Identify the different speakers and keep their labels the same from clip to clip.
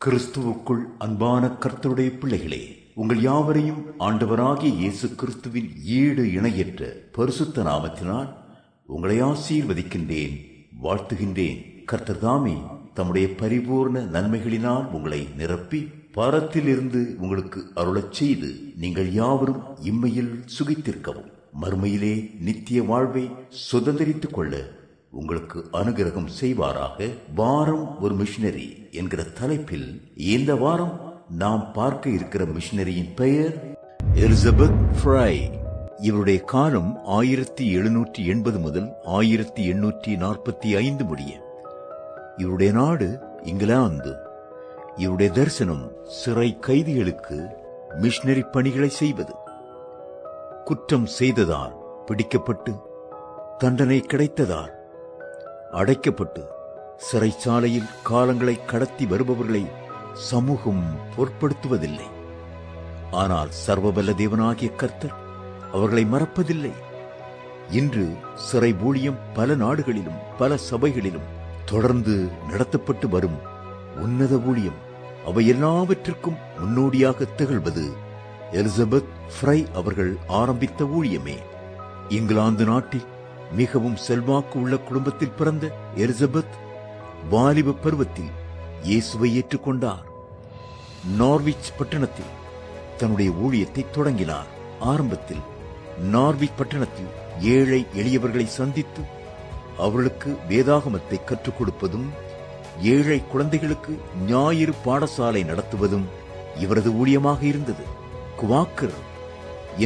Speaker 1: கிறிஸ்துவுக்குள் அன்பான கர்த்தருடைய பிள்ளைகளே, உங்கள் யாவரையும் ஆண்டவராகிய இயேசு கிறிஸ்துவின் ஈடு இணையற்ற பரிசுத்த நாமத்தினால் உங்களை ஆசீர்வதிக்கின்றேன், வாழ்த்துகின்றேன். கர்த்தர் தாமே தம்முடைய பரிபூர்ண நன்மைகளினால் உங்களை நிரப்பி பரத்திலிருந்து உங்களுக்கு அருளச் செய்து நீங்கள் யாவரும் இம்மையில் சுகித்திருக்கவும் மறுமையிலே நித்திய வாழ்வை சுதந்திரித்துக் கொள்ள உங்களுக்கு அனுகிரகம் செய்வாராக. வாரம் ஒரு மிஷனரி என்கிற தலைப்பில் இந்த வாரம் நாம் பார்க்க இருக்கிற மிஷனரியின் பெயர் எலிசபெத் ஃப்ரை. இவருடைய காலம் 1780 முதல் 1845 முடிய. இவருடைய நாடு இங்கிலாந்து. இவருடைய தரிசனம் சிறை கைதிகளுக்கு மிஷனரி பணிகளை செய்வது. குற்றம் செய்ததால் பிடிக்கப்பட்டு தண்டனை கிடைத்ததால் அடைக்கப்பட்டு சிறைச்சாலையில் காலங்களை கடத்தி வருபவர்களை சமூகம் பொருட்படுத்துவதில்லை. ஆனால் சர்வவல்ல தேவனாகிய கர்த்தர் அவர்களை மறப்பதில்லை. இன்று சிறை ஊழியம் பல நாடுகளிலும் பல சபைகளிலும் தொடர்ந்து நடத்தப்பட்டு வரும் உன்னத ஊழியம். அவை எல்லாவற்றிற்கும் முன்னோடியாக திகழ்வது எலிசபெத் ஃப்ரை அவர்கள் ஆரம்பித்த ஊழியமே. இங்கிலாந்து நாட்டில் மிகவும் செல்வாக்கு உள்ள குடும்பத்தில் பிறந்த எலிசபெத் வாலிப பருவத்தில் இயேசுவை ஏற்றுக்கொண்டார். நார்விச் பட்டணத்தில் தன்னுடைய ஊழியத்தை தொடங்கினார். ஆரம்பத்தில் நார்விச் பட்டணத்தில் ஏழை எளியவர்களை சந்தித்து அவர்களுக்கு வேதாகமத்தை கற்றுக் கொடுப்பதும் ஏழை குழந்தைகளுக்கு ஞாயிறு பாடசாலை நடத்துவதும் இவரது ஊழியமாக இருந்தது. குவாக்கர்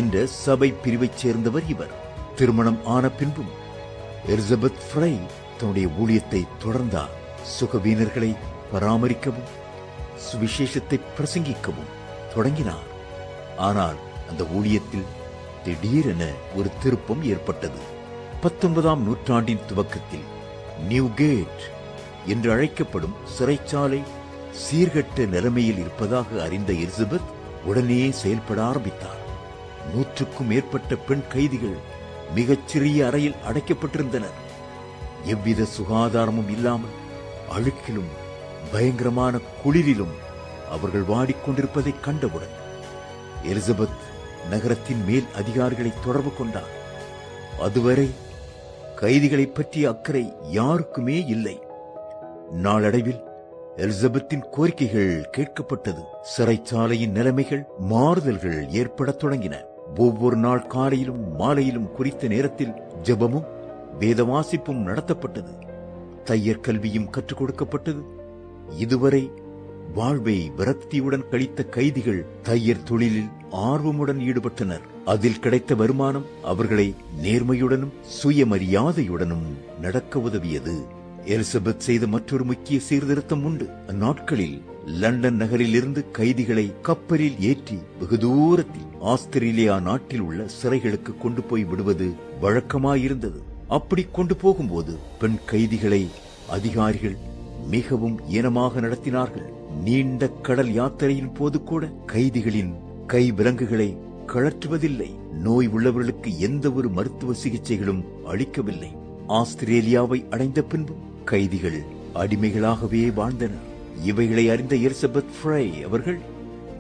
Speaker 1: என்ற சபை பிரிவைச் சேர்ந்தவர் இவர். திருமணம் ஆன பின்பும் எலிசபெத் ஃப்ரை தன்னுடைய ஊழியத்தை தொடர்ந்தார். சுகவீனர்களை பராமரிக்கவும் சுவிசேஷத்தை பிரசங்கிக்கவும் தொடங்கினார். ஆனால் அந்த ஊழியத்தில் திடீரென ஒரு திருப்பம் ஏற்பட்டது. 19ஆம் நூற்றாண்டின் துவக்கத்தில் நியூகேட் என்று அழைக்கப்படும் சிறைச்சாலை சீர்கெட்ட நிலைமையில் இருப்பதாக அறிந்த எலிசபெத் உடனே செயல்பட ஆரம்பித்தார். 100க்கும் மேற்பட்ட பெண் கைதிகள் மிகச்சிறிய அறையில் அடைக்கப்பட்டிருந்தனர். எவ்வித சுகாதாரமும் இல்லாமல் அழுக்கிலும் பயங்கரமான குளிரிலும் அவர்கள் வாடிக்கொண்டிருப்பதை கண்டவுடன் எலிசபெத் நகரத்தின் மேல் அதிகாரிகளை தொடர்பு கொண்டார். அதுவரை கைதிகளை பற்றிய அக்கறை யாருக்குமே இல்லை. நாளடைவில் எலிசபெத்தின் கோரிக்கைகள் கேட்கப்பட்டது. சிறைச்சாலையின் நிலைமைகள் மாறுதல்கள் ஏற்படத் தொடங்கின. ஒவ்வொரு நாள் காலையிலும் மாலையிலும் குறித்த நேரத்தில் ஜெபமும் வேத வாசிப்பும் நடத்தப்பட்டது. தையர் கல்வியும் கற்றுக் கொடுக்கப்பட்டது. இதுவரை வாழ்வை விரக்தியுடன் கழித்த கைதிகள் தையர் தொழிலில் ஆர்வமுடன் ஈடுபட்டனர். அதில் கிடைத்த வருமானம் அவர்களை நேர்மையுடனும் சுயமரியாதையுடனும் நடக்க உதவியது. எலிசபெத் செய்த மற்றொரு முக்கிய சீர்திருத்தம் உண்டு. அந்நாட்களில் லண்டன் நகரில் இருந்து கைதிகளை கப்பலில் ஏற்றி வெகு தூரத்தில் ஆஸ்திரேலியா நாட்டில் உள்ள சிறைகளுக்கு கொண்டு போய் விடுவது வழக்கமாயிருந்தது. அப்படி கொண்டு போகும்போது பெண் கைதிகளை அதிகாரிகள் மிகவும் ஈனமாக நடத்தினார்கள். நீண்ட கடல் யாத்திரையின் போது கூட கைதிகளின் கை விலங்குகளை கழற்றுவதில்லை. நோய் உள்ளவர்களுக்கு எந்த ஒரு மருத்துவ சிகிச்சைகளும் அளிக்கவில்லை. ஆஸ்திரேலியாவை அடைந்த பின்பு கைதிகள் அடிமைகளாகவே வாழ்ந்தனர். இவைகளை அறிந்த எலிசபெத் ஃப்ரை அவர்கள்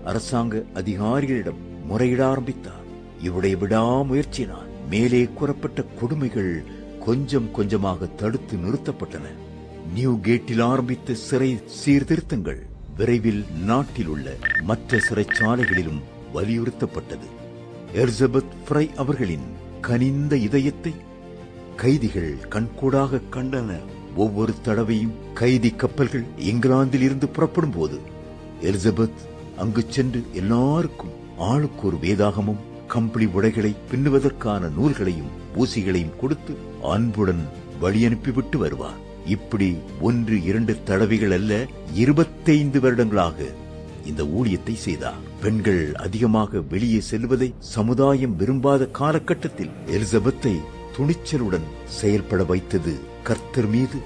Speaker 1: அரசாங்க அதிகாரிகளிடம் முறையிட ஆரம்பித்தார். இவருடைய விடாமுயற்சியினால் மேலே கூறப்பட்ட கொடுமைகள் கொஞ்சம் கொஞ்சமாக தடுத்து நிறுத்தப்பட்டன. நியூ கேட்டில் ஆரம்பித்த சிறை சீர்திருத்தங்கள் விரைவில் நாட்டில் உள்ள மற்ற சிறைச்சாலைகளிலும் வலியுறுத்தப்பட்டது. எலிசபெத் ஃப்ரை அவர்களின் கனிந்த இதயத்தை கைதிகள் கண்கூடாக கண்டனர். ஒவ்வொரு தடவையும் கைதி கப்பல்கள் இங்கிலாந்தில் இருந்து புறப்படும் போது எலிசபெத் அங்கு சென்று எல்லாருக்கும் ஆளுக்கு ஒரு வேதாகமும் கம்பளி உடைகளை பின்னுவதற்கான நூல்களையும் ஊசிகளையும் கொடுத்து அன்புடன் வழி அனுப்பிவிட்டு வருவார். இப்படி 1-2 தடவைகள் அல்ல, 25 வருடங்களாக இந்த ஊழியத்தை செய்தார். பெண்கள் அதிகமாக வெளியே செல்வதை சமுதாயம் விரும்பாத காலகட்டத்தில் எலிசபெத்தை துணிச்சலுடன் செயல்பட வைத்தது கர்த்தர் மீது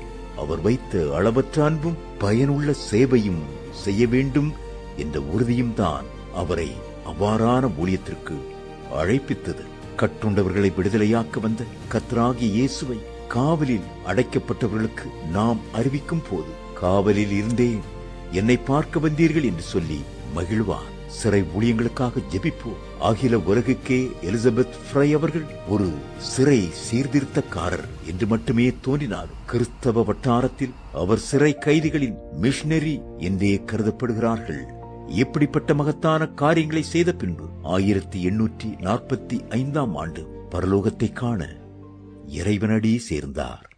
Speaker 1: அவர் வைத்த அளவற்ற அன்பும் பயனுள்ள சேவையும் செய்ய வேண்டும் என்ற உறுதியும் தான் அவரை அவ்வாறான ஊழியத்திற்கு அழைப்பித்தது. கட்டுண்டவர்களை விடுதலையாக்க வந்த கர்த்தராகிய இயேசுவை காவலில் அடைக்கப்பட்டவர்களுக்கு நாம் அறிவிக்கும் போது காவலில் இருந்தே என்னை பார்க்க வந்தீர்கள் என்று சொல்லி மகிழ்வார். சிறை ஊழியங்களுக்காக ஜெபிப்போம். அகில உலகுக்கே எலிசபெத் ஃப்ரை அவர்கள் ஒரு சிறை சீர்திருத்தக்காரர் என்று மட்டுமே தோன்றினார். கிறிஸ்தவ வட்டாரத்தில் அவர் சிறை கைதிகளின் மிஷனரி என்றே கருதப்படுகிறார்கள். எப்படிப்பட்ட மகத்தான காரியங்களை செய்த பின்பு 1845 ஆண்டு பரலோகத்தை காண இறைவனடி சேர்ந்தார்.